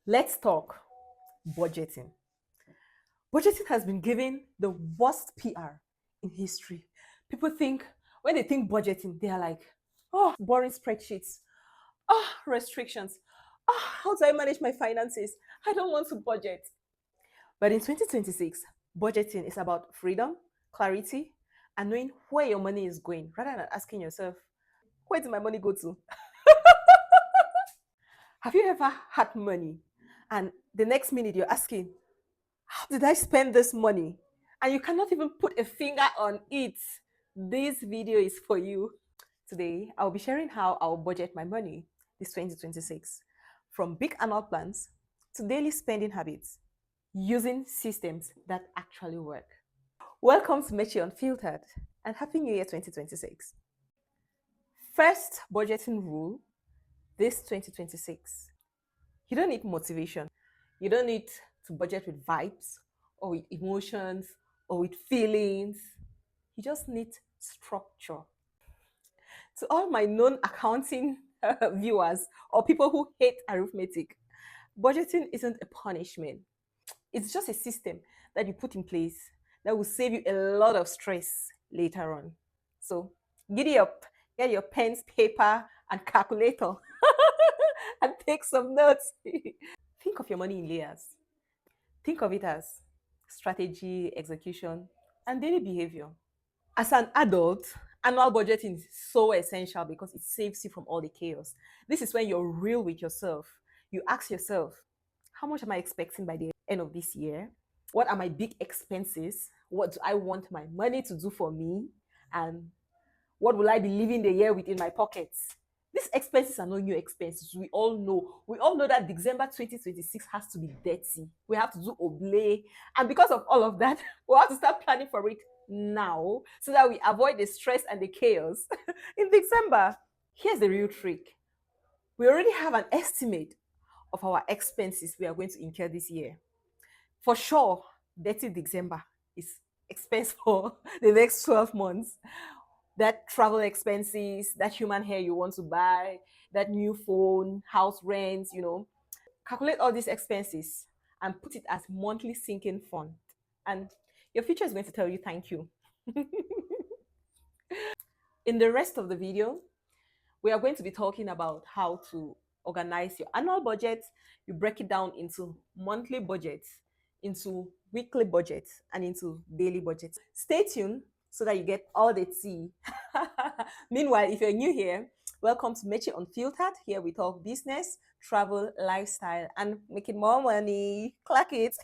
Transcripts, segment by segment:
Let's talk budgeting. Budgeting has been given the worst PR in history. People think, when they think budgeting, they are like, oh, boring spreadsheets, oh, restrictions, oh, how do I manage my finances? I don't want to budget. But in 2026, budgeting is about freedom, clarity, and knowing where your money is going rather than asking yourself, where did my money go to? Have you ever had money and the next minute you're asking, how did I spend this money? And you cannot even put a finger on it. This video is for you. Today, I'll be sharing how I'll budget my money this 2026, from big annual plans to daily spending habits using systems that actually work. Welcome to Mechi Unfiltered and Happy New Year 2026. First budgeting rule this 2026. You don't need motivation. You don't need to budget with vibes or with emotions or with feelings. You just need structure. To all my non accounting viewers or people who hate arithmetic, budgeting isn't a punishment. It's just a system that you put in place that will save you a lot of stress later on. So, giddy up, get your pens, paper, and calculator and take some notes. Think of your money in layers. Think of it as strategy, execution, and daily behavior. As an adult, annual budgeting is so essential because it saves you from all the chaos. This is when you're real with yourself. You ask yourself, how much am I expecting by the end of this year? What are my big expenses? What do I want my money to do for me? And what will I be living the year with in my pockets? These expenses are not new expenses. We all know. We all know that December 2026 has to be dirty. We have to do oblay. And because of all of that, we have to start planning for it now so that we avoid the stress and the chaos in December. Here's the real trick. We already have an estimate of our expenses we are going to incur this year. For sure, dirty December is expense for the next 12 months. That travel expenses, that human hair you want to buy, that new phone, house rent, calculate all these expenses and put it as monthly sinking fund. And your future is going to tell you thank you. In the rest of the video, we are going to be talking about how to organize your annual budget. You break it down into monthly budgets, into weekly budgets, and into daily budgets. Stay tuned so that you get all the tea. Meanwhile, if you're new here, welcome to Mechi Unfiltered. Here we talk business, travel, lifestyle, and making more money. Clack it.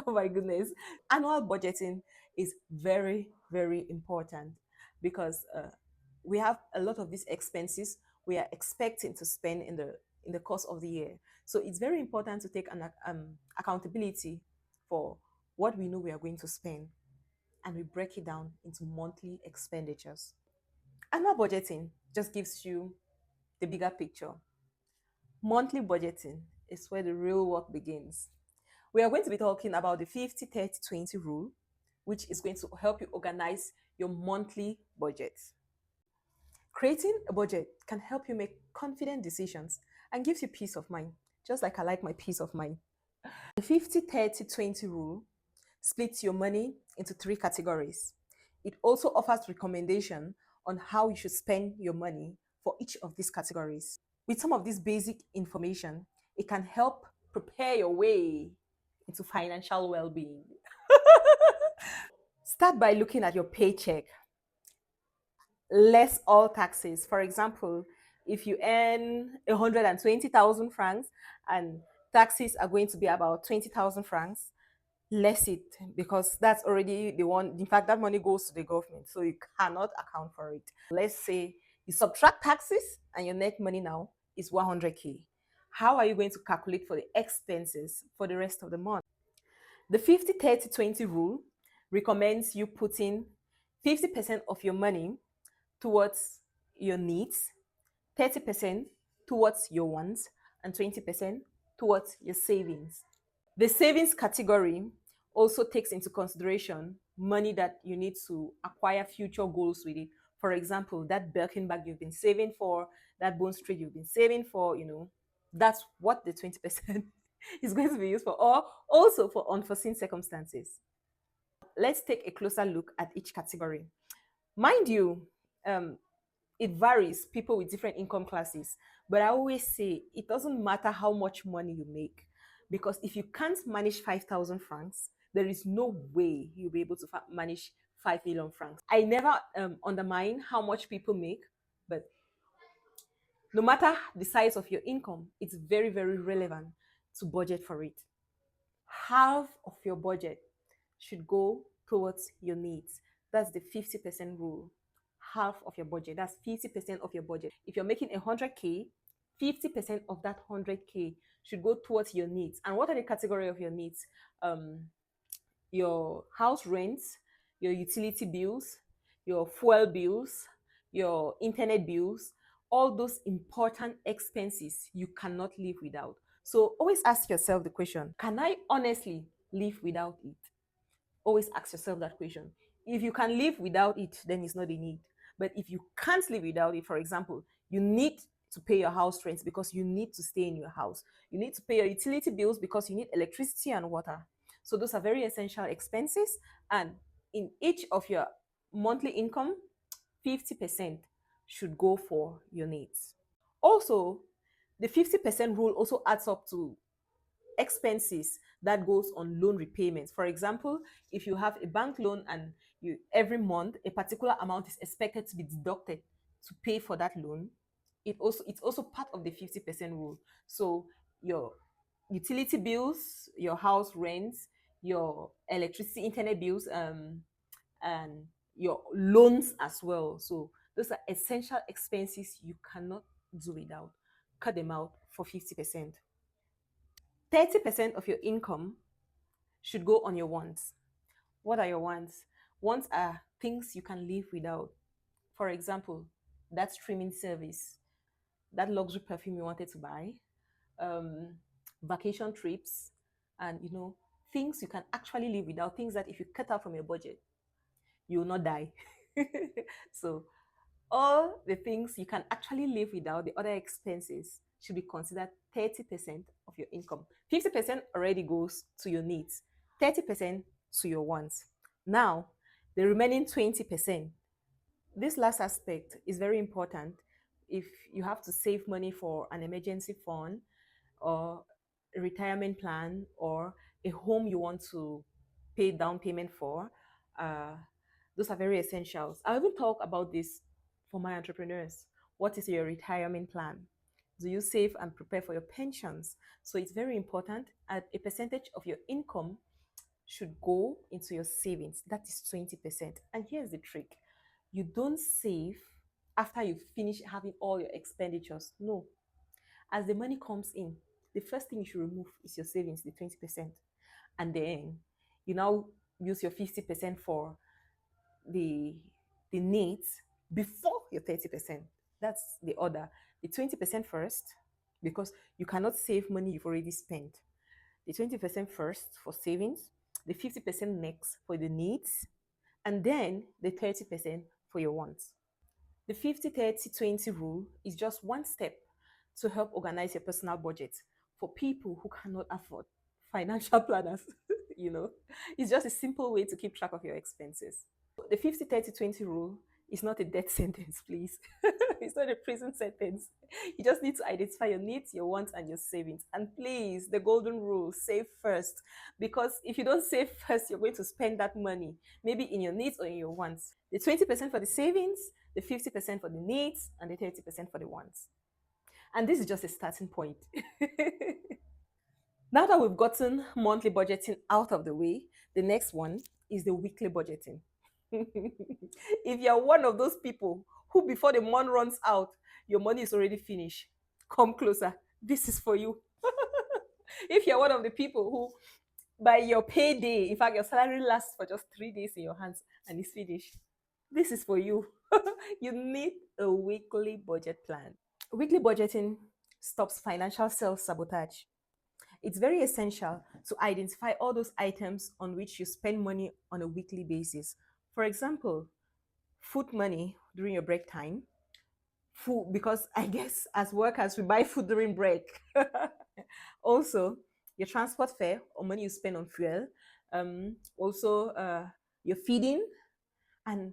Oh my goodness. Annual budgeting is very, very important because we have a lot of these expenses we are expecting to spend in the course of the year. So it's very important to take an accountability for what we know we are going to spend, and we break it down into monthly expenditures. Annual budgeting just gives you the bigger picture. Monthly budgeting is where the real work begins. We are going to be talking about the 50-30-20 rule, which is going to help you organize your monthly budget. Creating a budget can help you make confident decisions and gives you peace of mind, just like I like my peace of mind. The 50-30-20 rule splits your money into three categories. It also offers recommendation on how you should spend your money for each of these categories. With some of this basic information, it can help prepare your way into financial well-being. Start by looking at your paycheck. Less all taxes. For example, if you earn 120,000 francs and taxes are going to be about 20,000 francs, less it, because that's already the one. In fact, that money goes to the government, so you cannot account for it. Let's say you subtract taxes and your net money now is 100K. How are you going to calculate for the expenses for the rest of the month? The 50-30-20 rule recommends you putting 50% of your money towards your needs, 30% towards your wants, and 20% towards your savings. The savings category also takes into consideration money that you need to acquire future goals with it. For example, that Birkin bag you've been saving for, that Bone Street you've been saving for, That's what the 20% is going to be used for, or also for unforeseen circumstances. Let's take a closer look at each category. Mind you, um, it varies, people with different income classes. But I always say it doesn't matter how much money you make, because if you can't manage 5,000 francs, there is no way you'll be able to manage 5 million francs. I never undermine how much people make, but no matter the size of your income, it's very, very relevant to budget for it. Half of your budget should go towards your needs. That's the 50% rule. Half of your budget, that's 50% of your budget. If you're making 100K, 50% of that 100K should go towards your needs. And what are the category of your needs? Your house rent, your utility bills, your fuel bills, your internet bills, all those important expenses you cannot live without. So always ask yourself the question, can I honestly live without it? Always ask yourself that question. If you can live without it, then it's not a need. But if you can't live without it, for example, you need to pay your house rent because you need to stay in your house. You need to pay your utility bills because you need electricity and water. So those are very essential expenses. And in each of your monthly income, 50% should go for your needs. Also, the 50% rule also adds up to expenses that goes on loan repayments. For example, if you have a bank loan and you every month a particular amount is expected to be deducted to pay for that loan, it's also part of the 50% rule. So your utility bills, your house rents, your electricity, internet bills, and your loans as well. So those are essential expenses you cannot do without. Cut them out for 50%. 30% of your income should go on your wants. What are your wants? Wants are things you can live without. For example, that streaming service, that luxury perfume you wanted to buy, um, vacation trips, and things you can actually live without, things that if you cut out from your budget, you will not die. So all the things you can actually live without, the other expenses should be considered 30% of your income. 50% already goes to your needs, 30% to your wants. Now, the remaining 20%, this last aspect is very important. If you have to save money for an emergency fund or a retirement plan or a home you want to pay down payment for, uh, those are very essentials. I even talk about this for my entrepreneurs. What is your retirement plan? Do you save and prepare for your pensions? So it's very important. A percentage of your income should go into your savings. That is 20%. And here's the trick, you don't save after you finish having all your expenditures. No. As the money comes in, the first thing you should remove is your savings, the 20%. And then you now use your 50% for the needs before your 30%. That's the order. The 20% first, because you cannot save money you've already spent. The 20% first for savings, the 50% next for the needs, and then the 30% for your wants. The 50-30-20 rule is just one step to help organize your personal budget for people who cannot afford financial planners. you know, it's just a simple way to keep track of your expenses. The 50-30-20 rule is not a death sentence, please. It's not a prison sentence. You just need to identify your needs, your wants, and your savings. And please, the golden rule, save first. Because if you don't save first, you're going to spend that money, maybe in your needs or in your wants. The 20% for the savings, the 50% for the needs, and the 30% for the wants. And this is just a starting point. Now that we've gotten monthly budgeting out of the way, the next one is the weekly budgeting. If you're one of those people who, before the month runs out, your money is already finished, come closer. This is for you. If you're one of the people who, by your payday, in fact, your salary lasts for just 3 days in your hands and it's finished, this is for you. You need a weekly budget plan. Weekly budgeting stops financial self sabotage. It's very essential to identify all those items on which you spend money on a weekly basis. For example, food money during your break time, food, because I guess as workers we buy food during break. Also, your transport fare or money you spend on fuel, also your feeding, and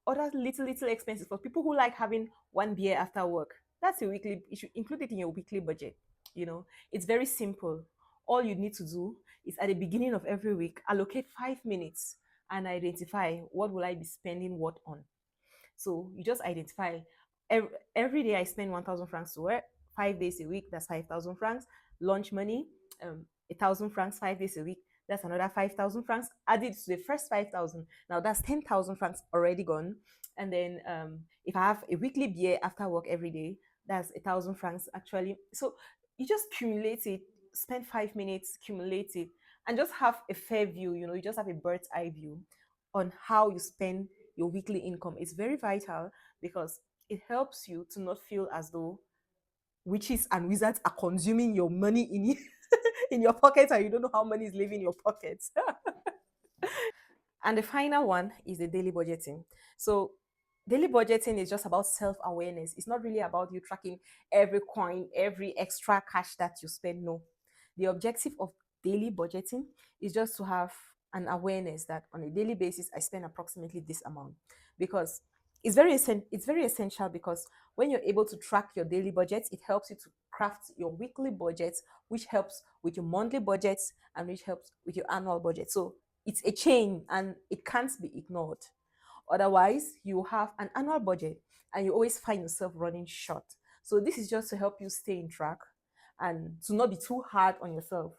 other little expenses for people who like having one beer after work. That's your weekly. You should include it in your weekly budget. It's very simple. All you need to do is at the beginning of every week allocate 5 minutes and identify what will I be spending what on. So you just identify every day I spend 1,000 francs to work, 5 days a week, that's 5,000 francs. Lunch money, 1,000 francs, 5 days a week, that's another 5,000 francs. Added to the first 5,000, now that's 10,000 francs already gone. And then if I have a weekly beer after work every day, that's 1,000 francs actually. So you just accumulate it, spend 5 minutes, accumulate it, and just have a fair view. You just have a bird's eye view on how you spend your weekly income. It's very vital because it helps you to not feel as though witches and wizards are consuming your money in your pocket and you don't know how money is leaving your pockets. And the final one is the daily budgeting. So daily budgeting is just about self-awareness. It's not really about you tracking every coin, every extra cash that you spend. No. The objective of daily budgeting is just to have an awareness that on a daily basis I spend approximately this amount. Because it's very essential, because when you're able to track your daily budgets, it helps you to craft your weekly budgets, which helps with your monthly budgets and which helps with your annual budget. So it's a chain and it can't be ignored. Otherwise, you have an annual budget and you always find yourself running short. So this is just to help you stay in track and to not be too hard on yourself.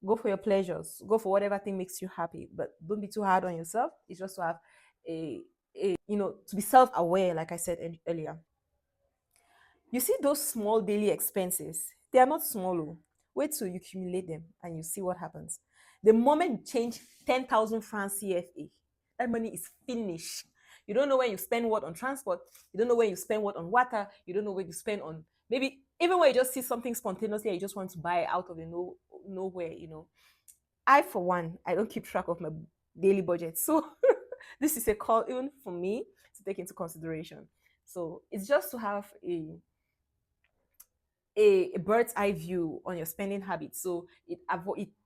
Go for your pleasures, go for whatever thing makes you happy, but don't be too hard on yourself. It's just to have to be self-aware, like I said earlier. You see those small daily expenses, they are not small. Oh. Wait till you accumulate them and you see what happens. The moment you change 10,000 francs CFA, that money is finished. You don't know when you spend what on transport. You don't know when you spend what on water. You don't know when you spend on, maybe even when you just see something spontaneously and you just want to buy out of the nowhere. I, for one, I don't keep track of my daily budget. So this is a call even for me to take into consideration. So it's just to have a bird's eye view on your spending habits. So it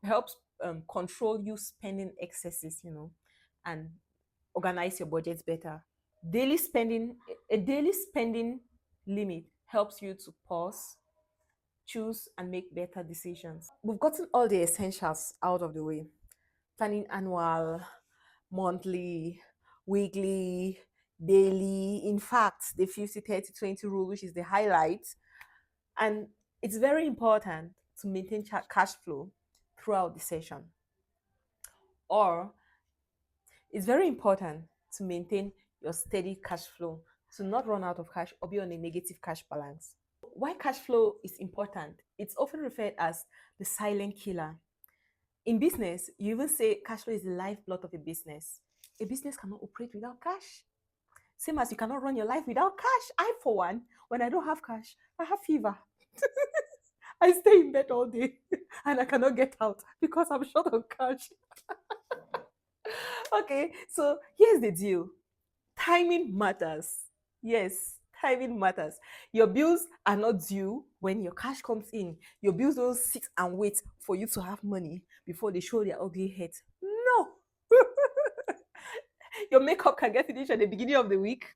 helps control you spending excesses, and organize your budgets better. A daily spending limit helps you to pause, choose, and make better decisions. We've gotten all the essentials out of the way: planning annual, monthly, weekly, daily. In fact, the 50-30-20 rule, which is the highlight. And it's very important to maintain cash flow throughout the session. Or it's very important to maintain your steady cash flow, to not run out of cash or be on a negative cash balance. Why cash flow is important? It's often referred as the silent killer. In business, you even say cash flow is the lifeblood of a business. A business cannot operate without cash. Same as you cannot run your life without cash. I, for one, when I don't have cash, I have fever. I stay in bed all day and I cannot get out because I'm short on cash. Okay, so here's the deal: timing matters. Yes, timing matters. Your bills are not due when your cash comes in. Your bills don't sit and wait for you to have money before they show their ugly head. No. Your makeup can get finished at the beginning of the week.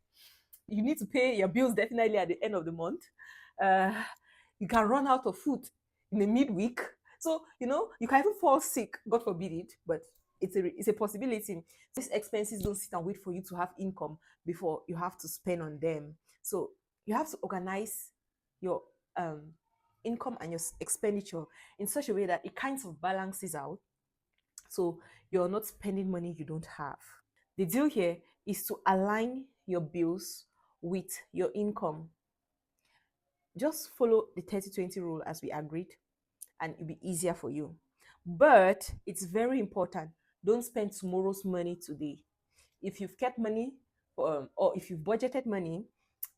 You need to pay your bills definitely at the end of the month. Uh, you can run out of food in the midweek. So, you can even fall sick, God forbid it, but it's a possibility. These expenses don't sit and wait for you to have income before you have to spend on them. So you have to organize your income and your expenditure in such a way that it kind of balances out. So you're not spending money you don't have. The deal here is to align your bills with your income. Just follow the 30-20 rule as we agreed, and it'll be easier for you. But it's very important. Don't spend tomorrow's money today. If you've kept money, or if you've budgeted money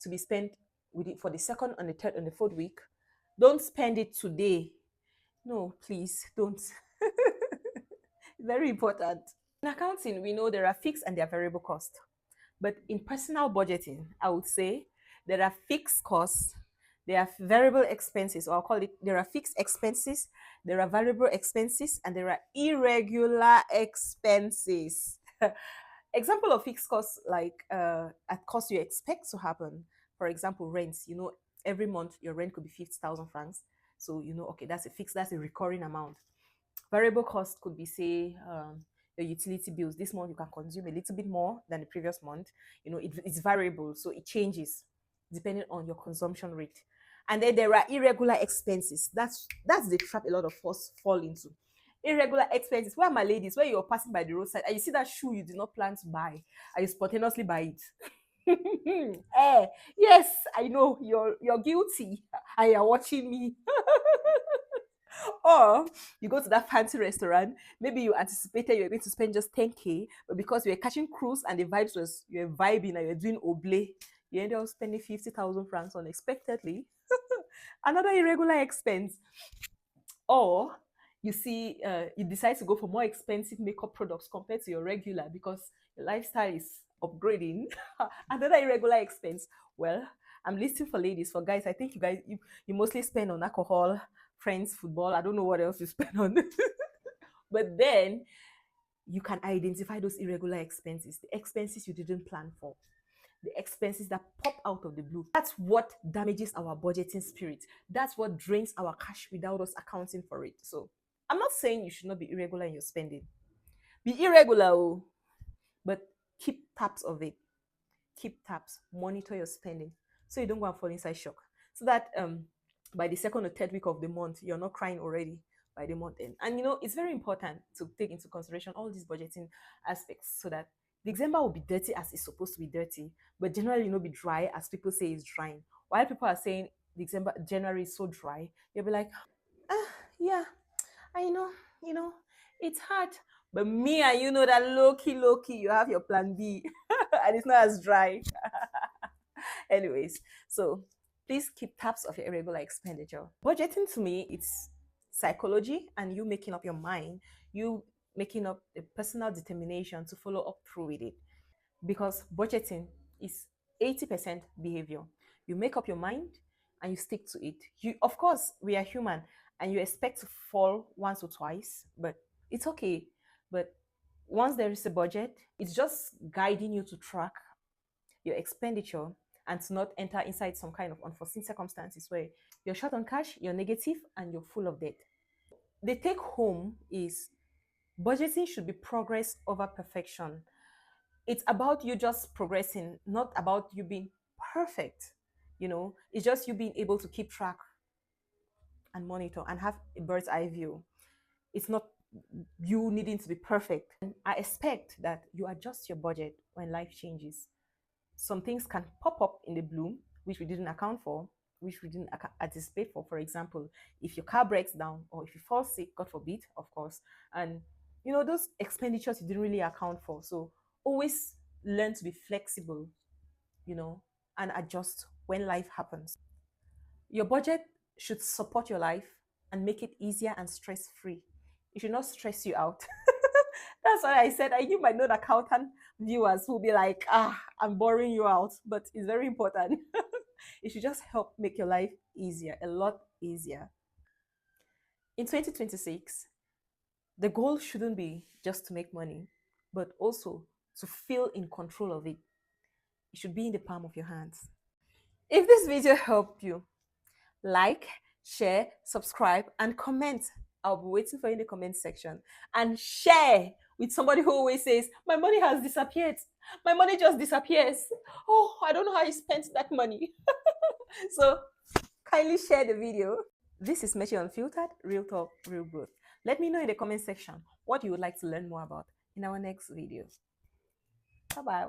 to be spent with it for the second and the third and the fourth week, don't spend it today. No, please don't. Very important. In accounting, we know there are fixed and there are variable costs. But in personal budgeting, I would say There are fixed costs, there are variable expenses, or I'll call it, there are fixed expenses, there are variable expenses, and there are irregular expenses. Example of fixed costs, like at cost you expect to happen. For example, rents. Every month your rent could be 50,000 francs. So okay, that's a fixed, that's a recurring amount. Variable cost could be, say, your utility bills. This month you can consume a little bit more than the previous month. It's variable, so it changes depending on your consumption rate. And then there are irregular expenses. That's the trap a lot of us fall into. Irregular expenses. Where are my ladies? Where you're passing by the roadside and you see that shoe you did not plan to buy, and you spontaneously buy it. Yes, I know you're guilty and you're watching me. Or you go to that fancy restaurant, maybe you anticipated you were going to spend just 10K, but because you were catching cruise and the vibes was, you were vibing and you're doing oblé, you ended up spending 50,000 francs unexpectedly. Another irregular expense. Or you decide to go for more expensive makeup products compared to your regular because your lifestyle is upgrading. Another irregular expense. Well, I'm listing for ladies. For guys, I think you mostly spend on alcohol, friends, football. I don't know what else you spend on. But then you can identify those irregular expenses, the expenses you didn't plan for, the expenses that pop out of the blue. That's what damages our budgeting spirit. That's what drains our cash without us accounting for it. So I'm not saying you should not be irregular in your spending. Be irregular, but keep tabs of it. Keep tabs. Monitor your spending so you don't go and fall inside shock. So that by the second or third week of the month, you're not crying already by the month end. And it's very important to take into consideration all these budgeting aspects so that December will be dirty as it's supposed to be dirty, but generally be dry as people say it's drying. While people are saying January is so dry, you'll be like, yeah, I know, it's hard. But me and you know that low key, you have your plan B and it's not as dry. Anyways, so please keep tabs of your irregular expenditure. Budgeting to me, it's psychology and you making up your mind, you making up a personal determination to follow up through with it. Because budgeting is 80% behavior. You make up your mind and you stick to it. Of course, we are human and you expect to fall once or twice, but it's okay. But once there is a budget, it's just guiding you to track your expenditure and to not enter inside some kind of unforeseen circumstances where you're short on cash, you're negative, and you're full of debt. The take home is budgeting should be progress over perfection. It's about you just progressing, not about you being perfect. It's just you being able to keep track and monitor and have a bird's eye view. It's not you needing to be perfect. And I expect that you adjust your budget when life changes. Some things can pop up in the bloom, which we didn't account for, which we didn't anticipate for. For example, if your car breaks down or if you fall sick, God forbid, of course, and those expenditures you didn't really account for. So always learn to be flexible, and adjust when life happens. Your budget should support your life and make it easier and stress-free. It should not stress you out. That's why I said I knew my non-accountant viewers will be like, I'm boring you out, but it's very important. It should just help make your life easier, a lot easier. In 2026, the goal shouldn't be just to make money, but also to feel in control of it. It should be in the palm of your hands. If this video helped you, like, share, subscribe, and comment. I'll be waiting for you in the comment section. And share with somebody who always says, my money has disappeared. My money just disappears. Oh, I don't know how you spent that money. So kindly share the video. This is Mechi Unfiltered, Real Talk, Real Growth. Let me know in the comment section what you would like to learn more about in our next video. Bye-bye.